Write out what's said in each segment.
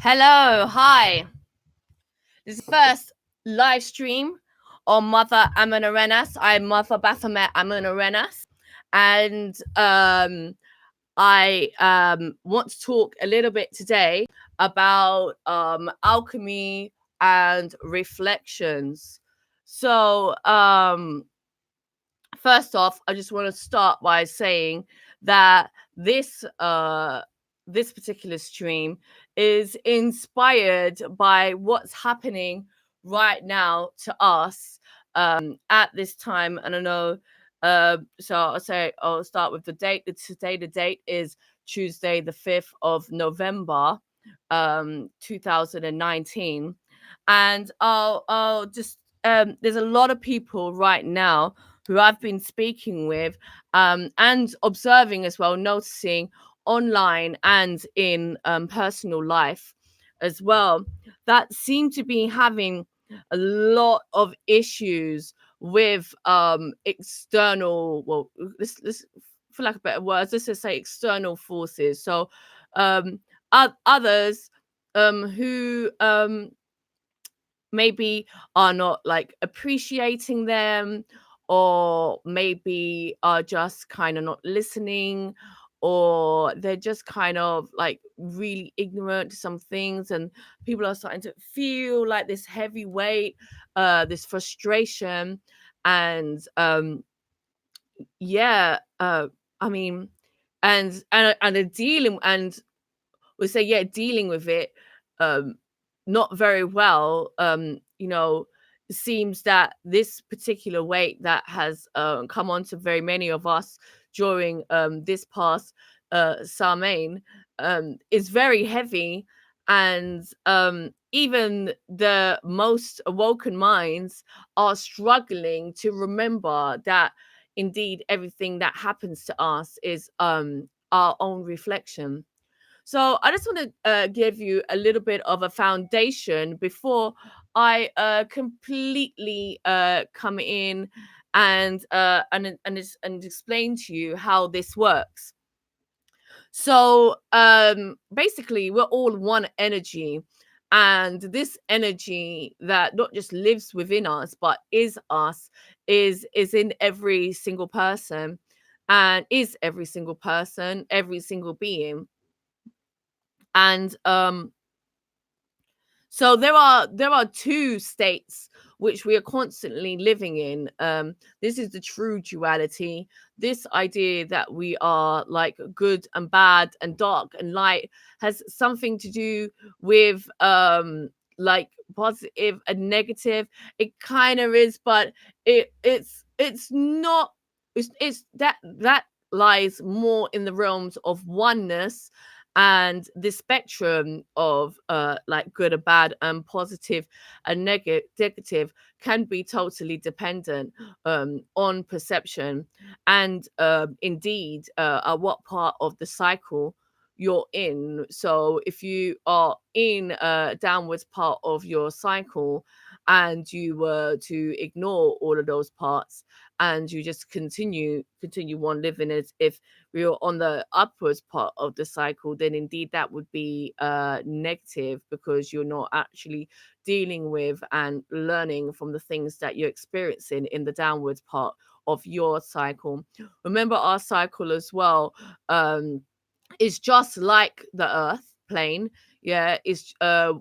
Hello, hi. This is the first live stream on Mother Arenas. I'm Mother Baphomet Arenas, and I want to talk a little bit today about alchemy and reflections. So, first off, I just want to start by saying that this particular stream is inspired by what's happening right now to us at this time. And I know, so I'll start with the date. Today, the date is Tuesday, the 5th of November, 2019, and I'll just there's a lot of people right now who I've been speaking with and observing as well, noticing online and in personal life as well, that seem to be having a lot of issues with external, well, this for lack of better words, let's just say external forces. So others who maybe are not like appreciating them, or maybe are just kind of not listening, or they're just kind of like really ignorant to some things, and people are starting to feel like this heavy weight, this frustration, and yeah I mean, and they're dealing, and we say, yeah, dealing with it not very well. It seems that this particular weight that has come on to very many of us during this past Samhain is very heavy, and even the most awoken minds are struggling to remember that indeed everything that happens to us is our own reflection. So I just want to give you a little bit of a foundation before I completely come in and explain to you how this works. So basically, we're all one energy, and this energy that not just lives within us but is us is in every single person, and is every single person, every single being. And so there are two states which we are constantly living in. This is the true duality, this idea that we are like good and bad and dark and light, has something to do with like positive and negative. It kind of is, but it's not. It's that lies more in the realms of oneness, and the spectrum of like good and bad and positive and negative can be totally dependent on perception, and indeed at what part of the cycle you're in. So if you are in a downwards part of your cycle, and you were to ignore all of those parts, and you just continue on living as if we are on the upwards part of the cycle, then indeed that would be negative, because you're not actually dealing with and learning from the things that you're experiencing in the downwards part of your cycle. Remember, our cycle as well is just like the earth plane. Yeah, is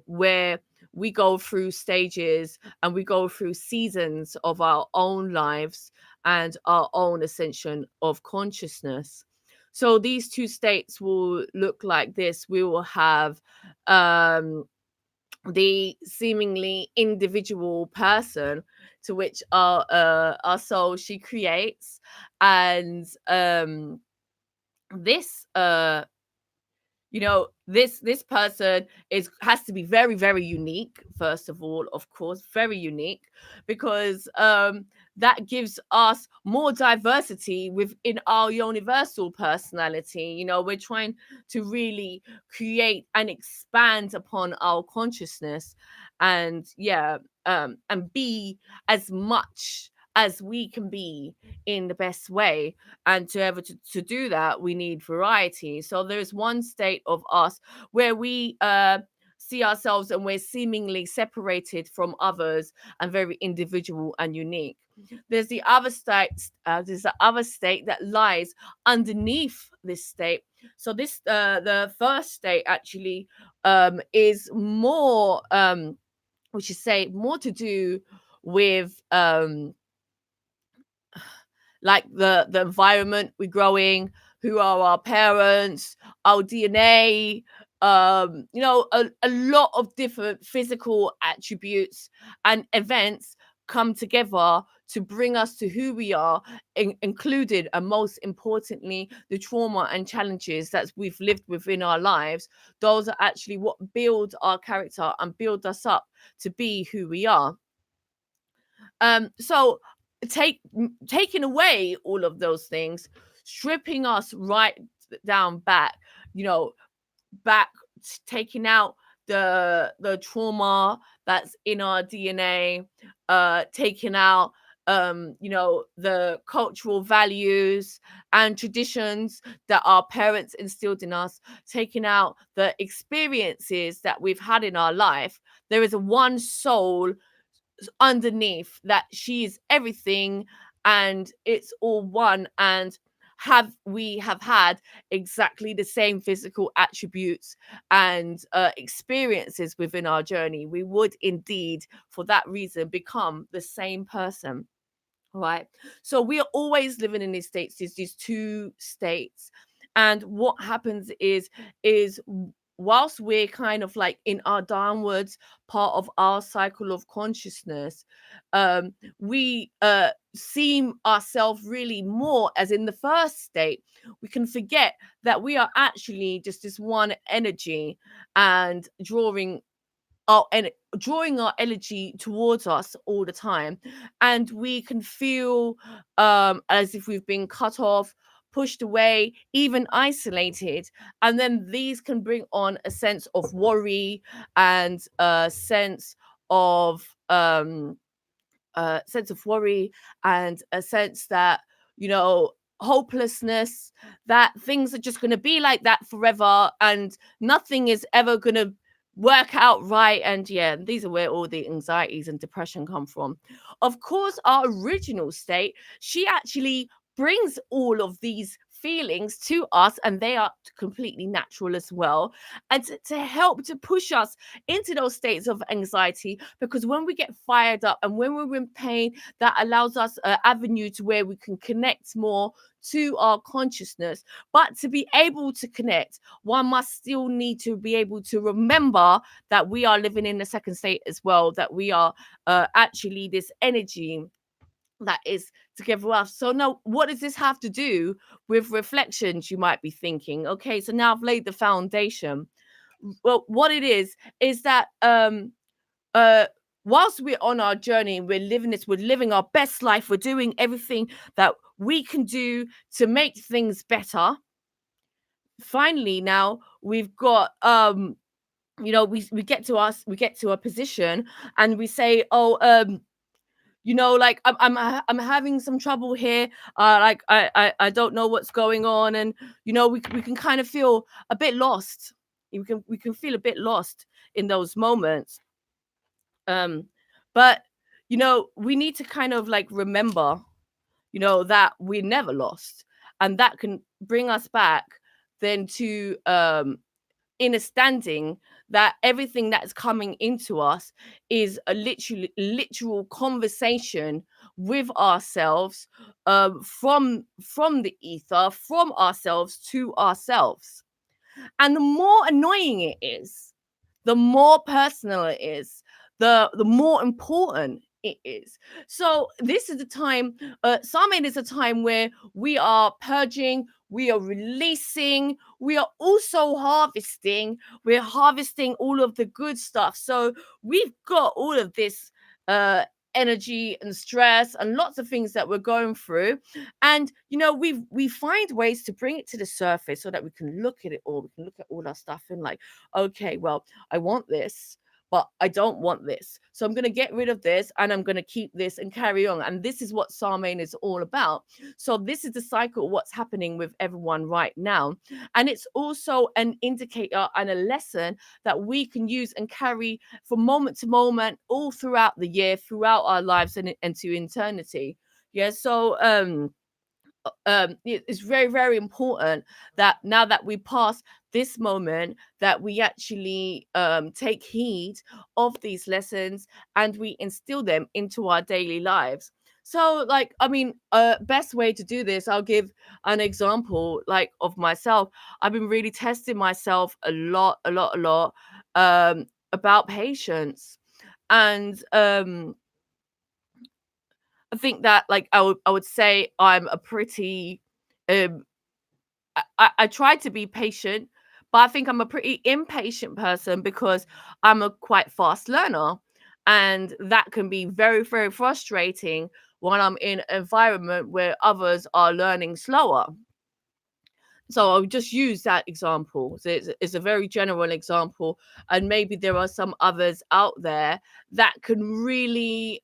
where we go through stages and we go through seasons of our own lives and our own ascension of consciousness. So these two states will look like this. We will have the seemingly individual person, to which our soul she creates, and this this person has to be very, very unique. First of all, of course, very unique, because that gives us more diversity within our universal personality. We're trying to really create and expand upon our consciousness, and and be as much as we can be in the best way. And to do that, we need variety. So there's one state of us where we see ourselves and we're seemingly separated from others and very individual and unique. There's the other state, there's the other state that lies underneath this state. So this the first state actually is more we should say more to do with like the environment we're growing, who are our parents, our DNA, a lot of different physical attributes and events come together to bring us to who we are, included and most importantly the trauma and challenges that we've lived within our lives. Those are actually what build our character and build us up to be who we are. So taking away all of those things, stripping us right down back, you know, back, taking out the trauma that's in our DNA, taking out the cultural values and traditions that our parents instilled in us, taking out the experiences that we've had in our life. There is a one soul underneath that she is everything and it's all one. And have had exactly the same physical attributes and experiences within our journey, we would indeed for that reason become the same person. All right. So we are always living in these states, these two states. And what happens is whilst we're kind of like in our downwards part of our cycle of consciousness, we seem ourselves really more as in the first state. We can forget that we are actually just this one energy and drawing our energy towards us all the time, and we can feel as if we've been cut off, pushed away, even isolated. And then these can bring on a sense of worry and a sense of worry and a sense that, hopelessness, that things are just going to be like that forever and nothing is ever going to work out right. And yeah, these are where all the anxieties and depression come from. Of course, our original state, she actually brings all of these feelings to us, and they are completely natural as well, and to help to push us into those states of anxiety. Because when we get fired up and when we're in pain, that allows us an avenue to where we can connect more to our consciousness. But to be able to connect, one must still need to be able to remember that we are living in the second state as well, that we are actually this energy that is together with us. So now, what does this have to do with reflections, you might be thinking? Okay, so now I've laid the foundation. Well, what it is that uh whilst we're on our journey, we're living our best life, we're doing everything that we can do to make things better. Finally, now we've got we get to a position and we say, oh, like I'm having some trouble here, like I don't know what's going on. And we can kind of feel a bit lost. We can feel a bit lost in those moments. But we need to kind of like remember, that we're never lost, and that can bring us back then to in a standing that everything that's coming into us is a literal conversation with ourselves, from the ether, from ourselves to ourselves. And the more annoying it is, the more personal it is, the more important it is. So this is the time, Samhain is a time where we are purging, we are releasing, we are also harvesting. We're harvesting all of the good stuff. So we've got all of this energy and stress and lots of things that we're going through, and we find ways to bring it to the surface so that we can look at it all. We can look at all our stuff and like, okay, well, I want this, but I don't want this. So I'm going to get rid of this and I'm going to keep this and carry on. And this is what Samhain is all about. So this is the cycle of what's happening with everyone right now. And it's also an indicator and a lesson that we can use and carry from moment to moment, all throughout the year, throughout our lives, and to eternity. Yeah. So it's very, very important that now that we pass this moment, that we actually take heed of these lessons and we instill them into our daily lives. So, like, I mean, best way to do this, I'll give an example, like, of myself. I've been really testing myself a lot about patience. And I think that, like, I would say I'm a pretty um I try to be patient, but I think I'm a pretty impatient person because I'm a quite fast learner. And that can be very, very frustrating when I'm in an environment where others are learning slower. So I'll just use that example. So it's a very general example, and maybe there are some others out there that can really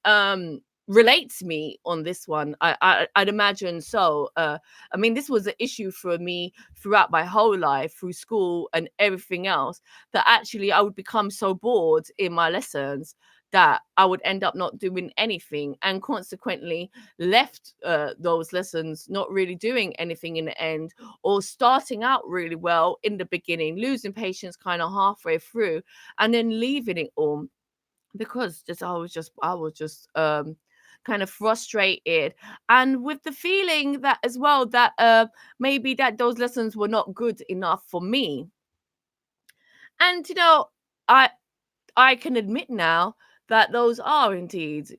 relate to me on this one. I'd imagine so. I mean, this was an issue for me throughout my whole life, through school and everything else, that actually I would become so bored in my lessons that I would end up not doing anything, and consequently left those lessons not really doing anything in the end, or starting out really well in the beginning, losing patience kind of halfway through, and then leaving it all because just I was just kind of frustrated, and with the feeling that as well that maybe that those lessons were not good enough for me. And I I can admit now that those are indeed,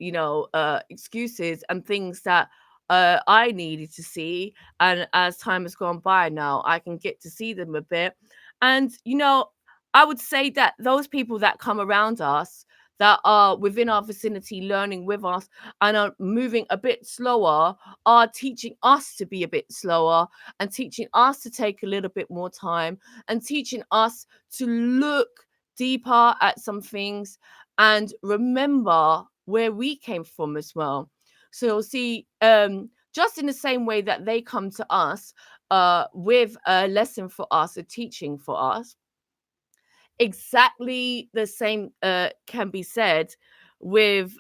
excuses and things that I needed to see. And as time has gone by now, I can get to see them a bit. And, I would say that those people that come around us, that are within our vicinity, learning with us and are moving a bit slower, are teaching us to be a bit slower, and teaching us to take a little bit more time, and teaching us to look deeper at some things and remember where we came from as well. So you'll see, just in the same way that they come to us with a lesson for us, a teaching for us, exactly the same can be said with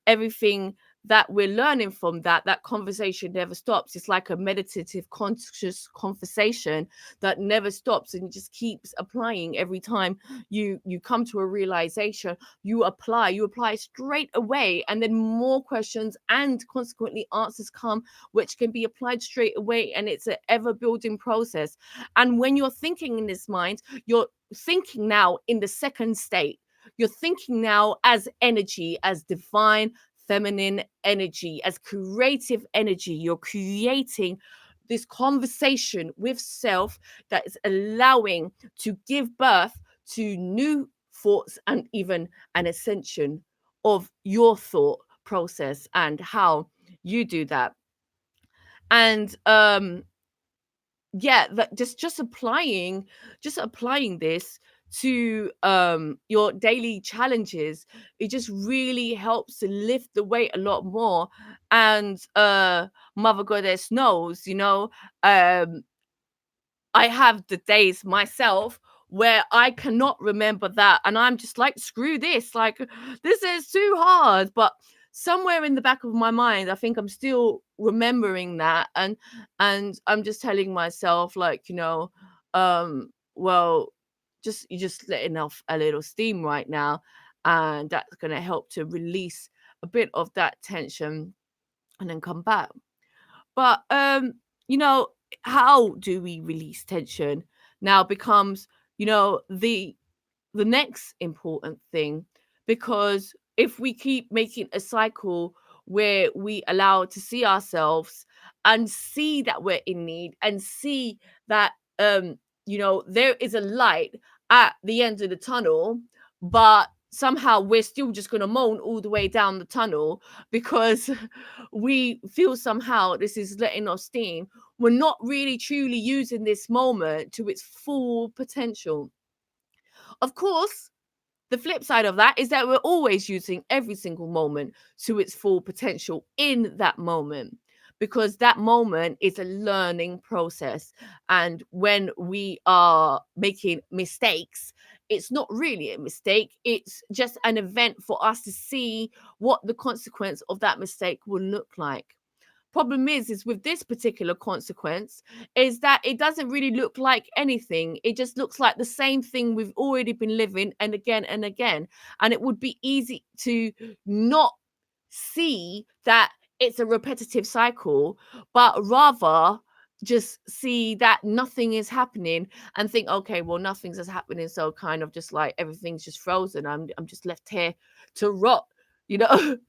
everything that we're learning from that conversation never stops. It's like a meditative conscious conversation that never stops, and it just keeps applying. Every time you come to a realization, you apply straight away, and then more questions and consequently answers come, which can be applied straight away, and it's an ever building process. And when you're thinking in this mind, you're thinking now in the second state. You're thinking now as energy, as divine feminine energy, as creative energy. You're creating this conversation with self that is allowing to give birth to new thoughts and even an ascension of your thought process and how you do that. And yeah, that just applying this to your daily challenges, it just really helps to lift the weight a lot more. And mother goddess knows, um I have the days myself where I cannot remember that, and I'm just like, screw this, like, this is too hard. But somewhere in the back of my mind, I think I'm still remembering that, and I'm just telling myself, like, well, you're just letting off a little steam right now, and that's gonna help to release a bit of that tension and then come back. But you know, how do we release tension now becomes, the next important thing, because if we keep making a cycle where we allow to see ourselves and see that we're in need and see that there is a light at the end of the tunnel, but somehow we're still just going to moan all the way down the tunnel because we feel somehow this is letting off steam, we're not really truly using this moment to its full potential. Of course, The flip side of that is that we're always using every single moment to its full potential in that moment, because that moment is a learning process. And when we are making mistakes, it's not really a mistake, it's just an event for us to see what the consequence of that mistake will look like. Problem is with this particular consequence is that it doesn't really look like anything. It just looks like the same thing we've already been living and again and again. And it would be easy to not see that it's a repetitive cycle, but rather just see that nothing is happening and think, okay, well, nothing's just happening, so kind of just like everything's just frozen. I'm just left here to rot, you know.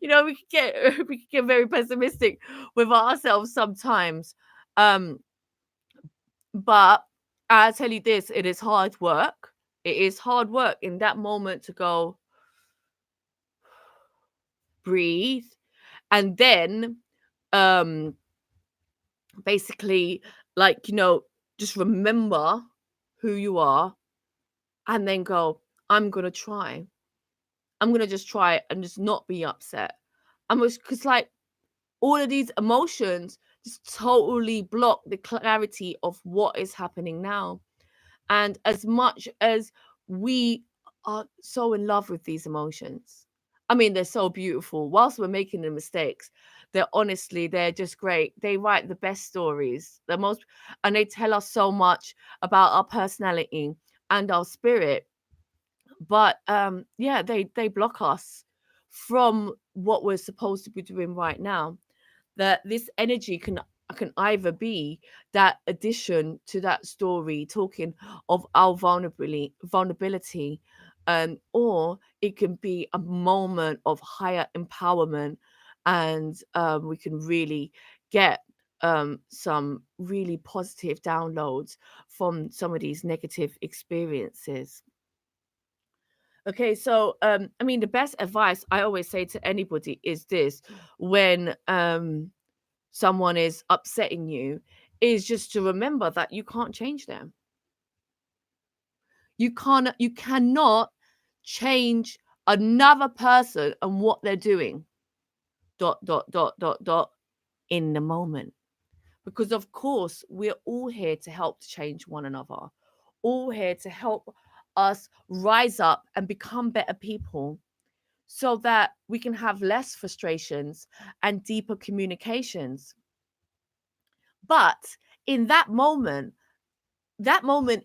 We can get we can get very pessimistic with ourselves sometimes. But I tell you this, it is hard work. It is hard work in that moment to go breathe, and then um basically, like, just remember who you are, and then go, I'm gonna just try and just not be upset. I'm just, because like all of these emotions just totally block the clarity of what is happening now. And as much as we are so in love with these emotions, I mean, they're so beautiful. Whilst we're making the mistakes, they're just great. They write the best stories, and they tell us so much about our personality and our spirit. But yeah, they block us from what we're supposed to be doing right now. That this energy can either be that addition to that story talking of our vulnerability, or it can be a moment of higher empowerment, and we can really get some really positive downloads from some of these negative experiences. Okay, so I mean, the best advice I always say to anybody is this: when someone is upsetting you, is just to remember that you can't change them. You cannot change another person and what they're doing. Dot dot dot dot dot in the moment. Because of course we're all here to help to change one another. All here to help us rise up and become better people, so that we can have less frustrations and deeper communications. But in that moment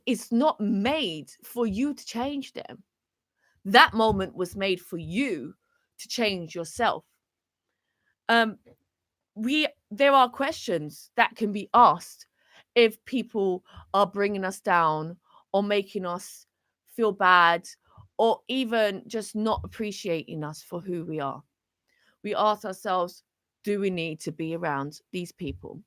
is not made for you to change them. That moment was made for you to change yourself. Um, there are questions that can be asked if people are bringing us down or making us feel bad, or even just not appreciating us for who we are. We ask ourselves, do we need to be around these people?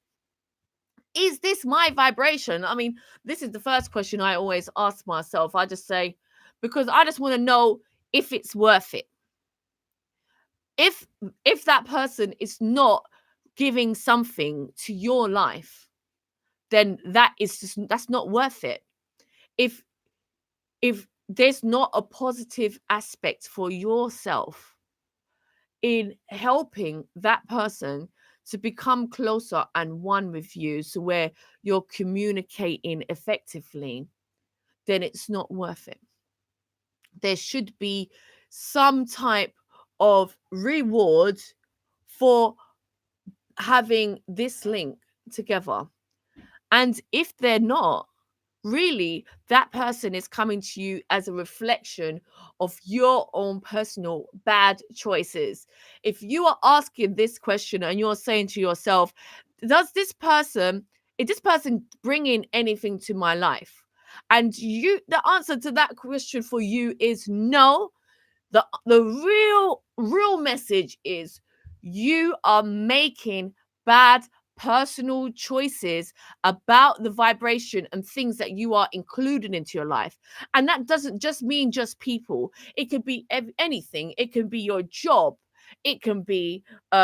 Is this my vibration? I mean, this is the first question I always ask myself. I just say, because I just want to know if it's worth it. If if that person is not giving something to your life, then that's not worth it. If there's not a positive aspect for yourself in helping that person to become closer and one with you, so where you're communicating effectively, then it's not worth it. There should be some type of reward for having this link together. And if they're not, really, that person is coming to you as a reflection of your own personal bad choices. If you are asking this question and you're saying to yourself, is this person bringing anything to my life? And the answer to that question for you is no. The real message is you are making bad personal choices about the vibration and things that you are including into your life. And that doesn't just mean just people. It could be anything. It can be your job. it can be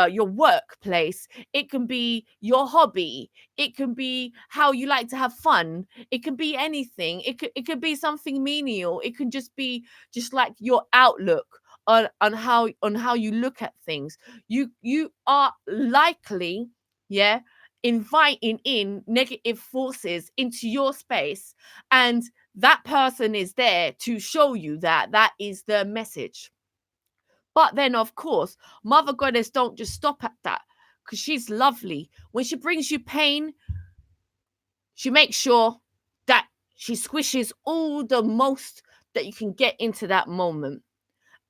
your workplace, it can be your hobby, it can be how you like to have fun, it can be anything, it could be something menial, it can just be just like your outlook on how you look at things. You are likely, yeah, inviting in negative forces into your space, and that person is there to show you that that is the message. But then, of course, Mother Goddess don't just stop at that, because she's lovely. When she brings you pain, she makes sure that she squishes all the most that you can get into that moment.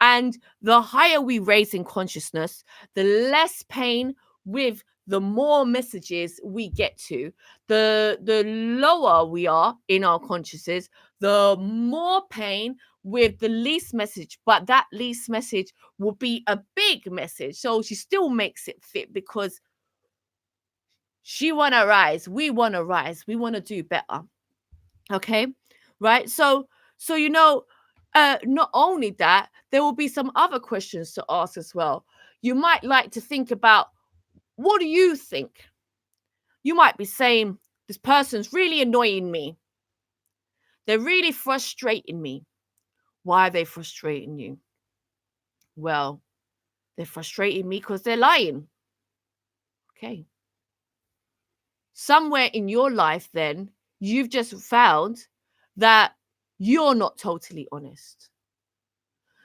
And the higher we raise in consciousness, the less pain with the more messages we get to. The lower we are in our consciousness, the more pain with the least message. But that least message will be a big message. So she still makes it fit, because she want to rise. We want to rise. We want to do better. Okay. Right. So not only that, there will be some other questions to ask as well. You might like to think about, what do you think? You might be saying, this person's really annoying me, they're really frustrating me. Why are they frustrating you? Well, they're frustrating me because they're lying. Okay. Somewhere in your life, then, you've just found that you're not totally honest.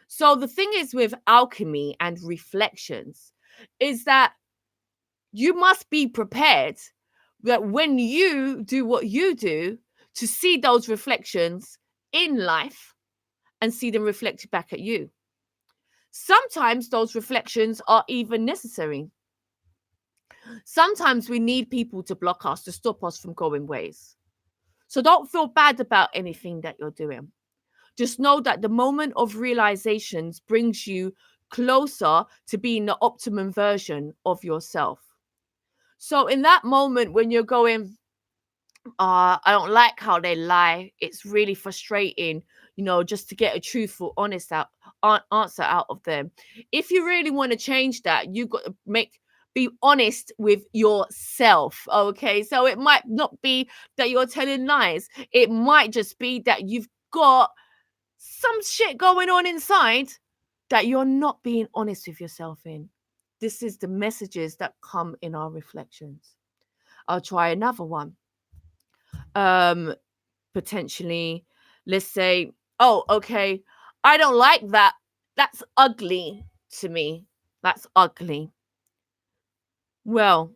So the thing is with alchemy and reflections is that you must be prepared that when you do what you do, to see those reflections in life and see them reflected back at you. Sometimes those reflections are even necessary. Sometimes we need people to block us, to stop us from going ways. So don't feel bad about anything that you're doing. Just know that the moment of realizations brings you closer to being the optimum version of yourself. So in that moment when you're going, I don't like how they lie, it's really frustrating, just to get a truthful, honest answer out of them. If you really want to change that, you've got to be honest with yourself. Okay. So it might not be that you're telling lies. It might just be that you've got some shit going on inside that you're not being honest with yourself in. This is the messages that come in our reflections. I'll try another one. Potentially, let's say, oh, okay, I don't like that. That's ugly to me. That's ugly. Well,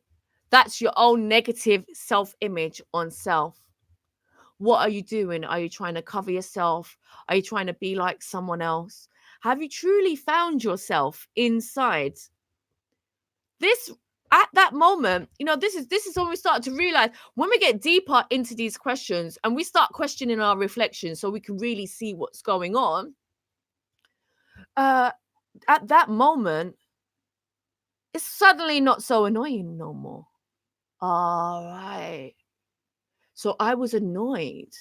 that's your own negative self-image on self. What are you doing? Are you trying to cover yourself? Are you trying to be like someone else? Have you truly found yourself inside? This At that moment, this is when we start to realize, when we get deeper into these questions and we start questioning our reflections so we can really see what's going on. At that moment, it's suddenly not so annoying no more. All right. So I was annoyed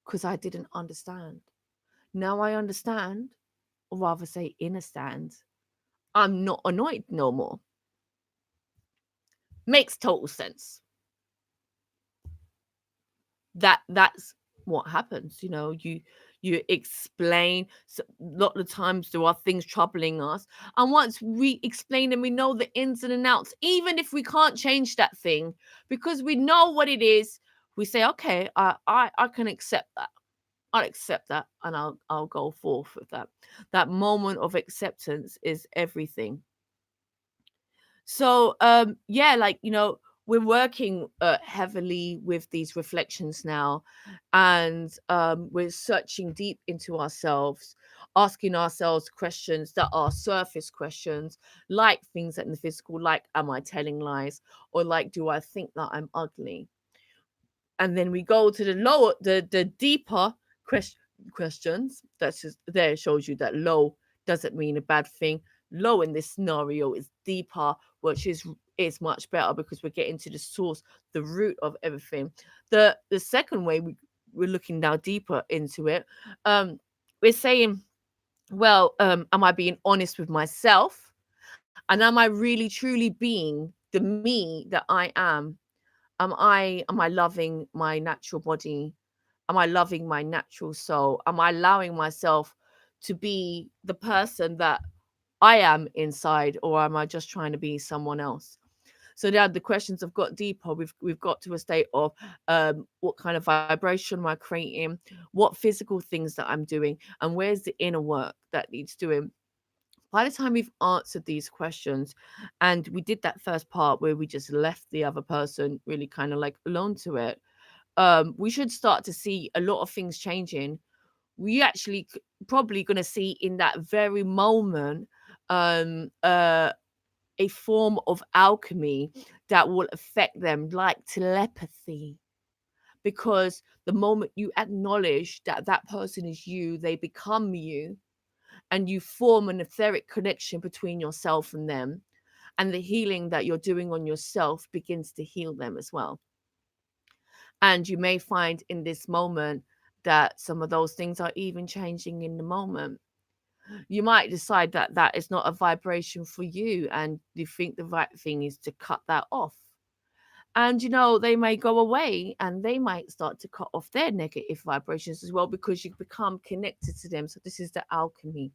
because I didn't understand. Now I understand, or rather say understand. I'm not annoyed no more. Makes total sense. That's what happens. You explain. So a lot of the times there are things troubling us, and once we explain and we know the ins and outs, even if we can't change that thing because we know what it is, we say, okay, I can accept that. I'll accept that, and I'll go forth with that. That moment of acceptance is everything. So yeah, we're working heavily with these reflections now, and we're searching deep into ourselves, asking ourselves questions that are surface questions, like things in the physical, like, am I telling lies, or like, do I think that I'm ugly? And then we go to the lower, the deeper questions. That's just there, shows you that low doesn't mean a bad thing. Low in this scenario is deeper, which is much better, because we're getting to the source, the root of everything. The second way we're looking now deeper into it, we're saying, well, am I being honest with myself? And am I really truly being the me that I am? Am I loving my natural body? Am I loving my natural soul? Am I allowing myself to be the person that I am inside, or am I just trying to be someone else? So now the questions have got deeper. We've got to a state of what kind of vibration am I creating, what physical things that I'm doing, and where's the inner work that needs doing. By the time we've answered these questions, and we did that first part where we just left the other person really kind of like alone to it, we should start to see a lot of things changing. We actually probably going to see in that very moment um uh a form of alchemy that will affect them like telepathy, because the moment you acknowledge that that person is you, they become you, and you form an etheric connection between yourself and them, and the healing that you're doing on yourself begins to heal them as well. And you may find in this moment that some of those things are even changing in the moment. You might decide that that is not a vibration for you, and you think the right thing is to cut that off. And they may go away and they might start to cut off their negative vibrations as well, because you become connected to them. So, this is the alchemy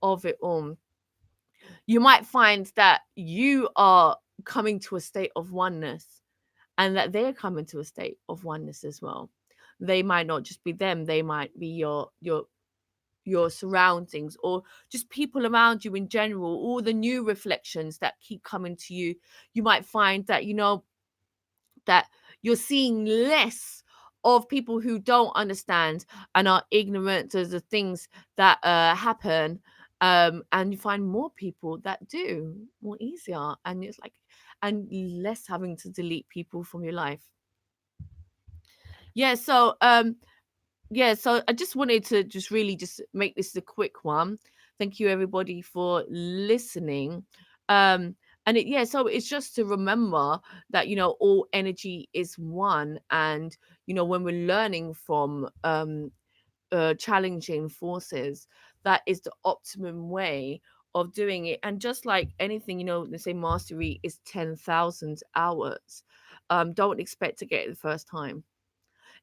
of it all. You might find that you are coming to a state of oneness, and that they're coming to a state of oneness as well. They might not just be them, they might be your surroundings, or just people around you in general, all the new reflections that keep coming to you. You might find that that you're seeing less of people who don't understand and are ignorant to the things that happen, and you find more people that do more easier, and it's like, and less having to delete people from your life. Yeah so um yeah so I just wanted to just really just make this a quick one. Thank you everybody for listening. And so it's just to remember that all energy is one, and when we're learning from challenging forces, that is the optimum way of doing it. And just like anything, they say mastery is 10,000 hours. Don't expect to get it the first time.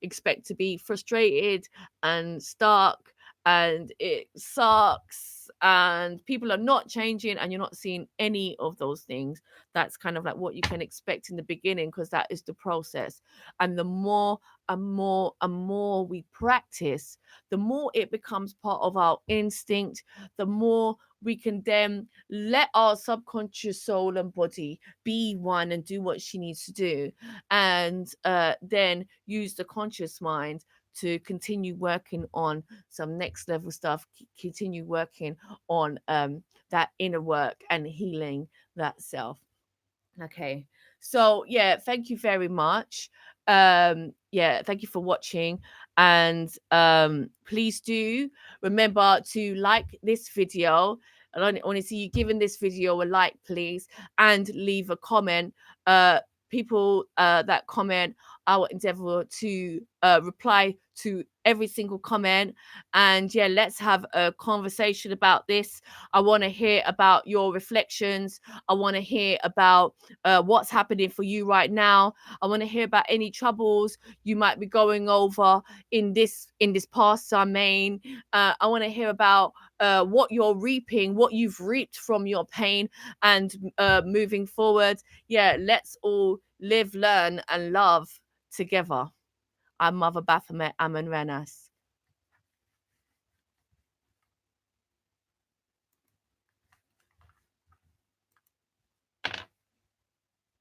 Expect to be frustrated and stuck, and it sucks, and people are not changing, and you're not seeing any of those things. That's kind of like what you can expect in the beginning, because that is the process. And the more and more and more we practice, the more it becomes part of our instinct, the more we can then let our subconscious soul and body be one and do what she needs to do, and then use the conscious mind to continue working on some next level stuff, continue working on that inner work and healing that self. Okay. So yeah, thank you very much. Thank you for watching. And please do remember to like this video. I want to see you giving this video a like, please, and leave a comment. People that comment, I will endeavor to reply to every single comment. And yeah, let's have a conversation about this. I want to hear about your reflections. I want to hear about what's happening for you right now. I want to hear about any troubles you might be going over in this past domain. I want to hear about what you're reaping, what you've reaped from your pain, and moving forward. Yeah, let's all live, learn, and love together. I'm Mother Baphomet Amun Renas.